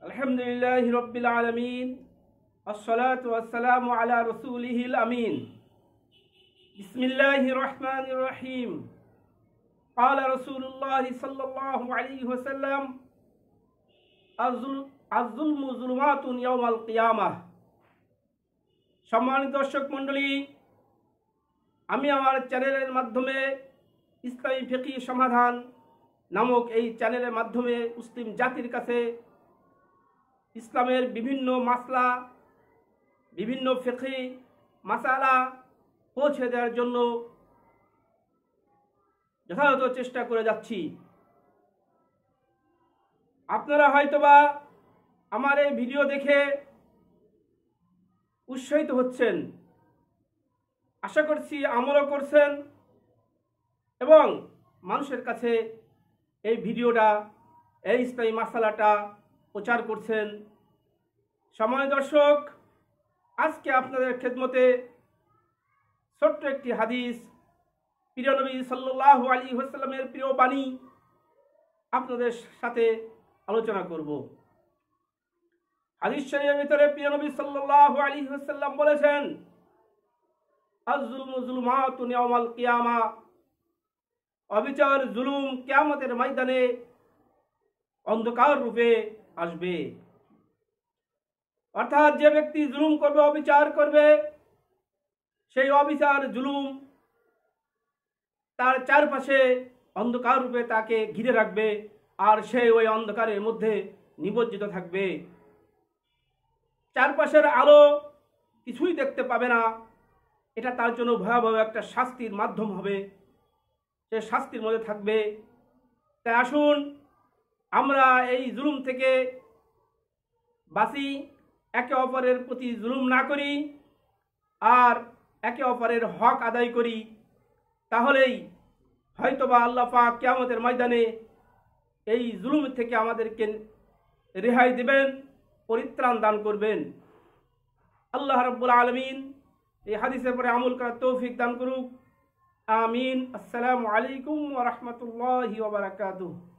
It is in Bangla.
আলহামদুলিল্লাহি রাব্বিল আলামিন আসসালাতু ওয়াসসালামু আলা রাসূলিহিল আমিন বিসমিল্লাহির রহমানির রহিম قال رسول الله صلى الله عليه وسلم الظلم ظلمات يوم القيامة। সম্মানিত দর্শক মণ্ডলী, আমি আমার চ্যানেলের মাধ্যমে ইসলামী ফিকহি সমাধান নামক এই চ্যানেলের মাধ্যমে মুসলিম জাতির কাছে ইসলামের বিভিন্ন মাসলা, বিভিন্ন ফিকহি মাসালা পৌঁছে দেওয়ার জন্য যথাযথ চেষ্টা করে যাচ্ছি। আপনারা হয়তোবা আমার এই ভিডিও দেখে উৎসাহিত হচ্ছেন, আশা করছি আমলও করছেন এবং মানুষের কাছে এই ভিডিওটা, এই ইসলামী মাসালাটা প্রচার করছেন। সম্মানিত দর্শক, আজকে আপনাদের খেদমতে ছোট্ট একটি হাদিস, প্রিয় নবী সাল্লাল্লাহু আলাইহি ওয়াসাল্লামের প্রিয় বাণী আপনাদের সাথে আলোচনা করব। হাদিস শরীফের ভিতরে প্রিয় নবী সাল্লাল্লাহু আলাইহি ওয়াসাল্লাম বলেছেন, আয-যুলমু যুলুমাতুন ইয়াওমাল কিয়ামা, অবিচার জুলুম কিয়ামতের ময়দানে অন্ধকার রূপে আসবে। অর্থাৎ যে ব্যক্তি জুলুম করবে, অবিচার করবে, সেই অবিচার জুলুম তার চারপাশে অন্ধকার রূপে তাকে ঘিরে রাখবে, আর সে ওই অন্ধকারের মধ্যে নিমজ্জিত থাকবে। চারপাশের আলো কিছুই দেখতে পাবে না। এটা তার জন্য ভয়াবহ একটা শাস্তির মাধ্যম হবে, সে শাস্তির মধ্যে থাকবে। তাই আসুন আমরা এই জুলুম থেকে বাঁচি, একে অপরের প্রতি জুলুম না করি আর একে অপরের হক আদায় করি। তাহলেই হয়তোবা আল্লাহ পাক কিয়ামতের ময়দানে এই জুলুম থেকে আমাদেরকে রেহাই দিবেন, পরিত্রাণ দান করবেন। আল্লাহ রাব্বুল আলামিন এই হাদিসের পরে আমল করার তৌফিক দান করুক। আমিন। আসসালামু আলাইকুম ওয়া রাহমাতুল্লাহি ওয়া বারাকাতুহু।